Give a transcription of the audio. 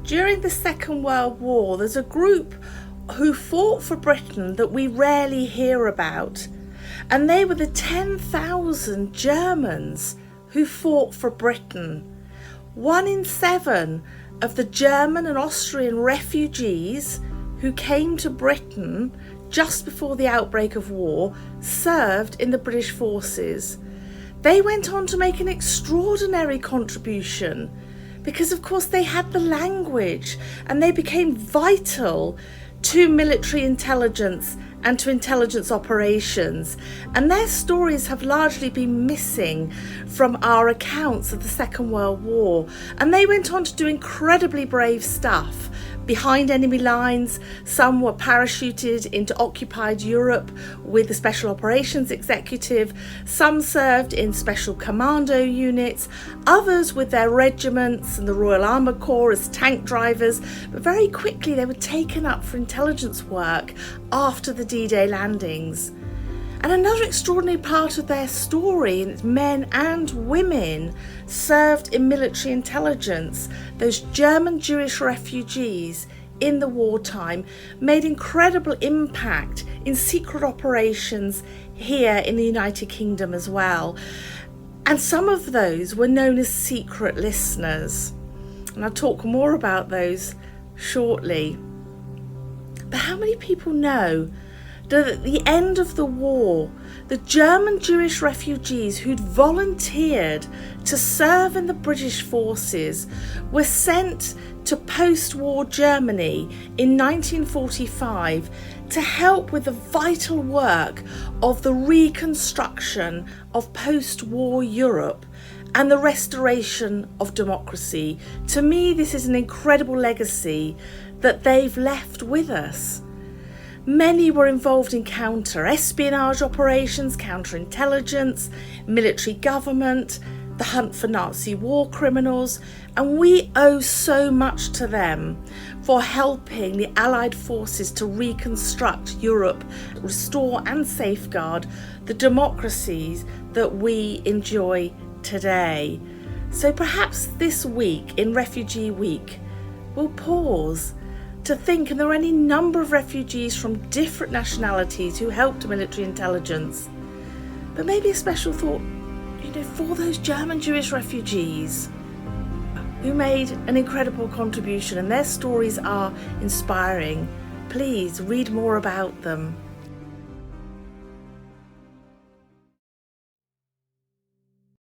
During the Second World War, there's a group who fought for Britain that we rarely hear about. And they were the 10,000 Germans who fought for Britain. 1 in 7 of the German and Austrian refugees who came to Britain just before the outbreak of war served in the British forces. They went on to make an extraordinary contribution because, of course, they had the language and they became vital to military intelligence and to intelligence operations. And their stories have largely been missing from our accounts of the Second World War. And they went on to do incredibly brave stuff behind enemy lines. Some were parachuted into occupied Europe with the Special Operations Executive. Some served in special commando units. Others with their regiments and the Royal Armoured Corps as tank drivers. But very quickly they were taken up for intelligence work after the D-Day landings. And another extraordinary part of their story, and it's men and women served in military intelligence. Those German Jewish refugees in the wartime made incredible impact in secret operations here in the United Kingdom as well. And some of those were known as secret listeners. And I'll talk more about those shortly. But how many people know that at the end of the war, the German Jewish refugees who'd volunteered to serve in the British forces were sent to post-war Germany in 1945 to help with the vital work of the reconstruction of post-war Europe and the restoration of democracy. To me, this is an incredible legacy that they've left with us. Many were involved in counter-espionage operations, counterintelligence, military government, the hunt for Nazi war criminals, and we owe so much to them for helping the Allied forces to reconstruct Europe, restore and safeguard the democracies that we enjoy today. So perhaps this week, in Refugee Week, we'll pause to think, and there are any number of refugees from different nationalities who helped military intelligence. But maybe a special thought, for those German Jewish refugees who made an incredible contribution, and their stories are inspiring. Please read more about them.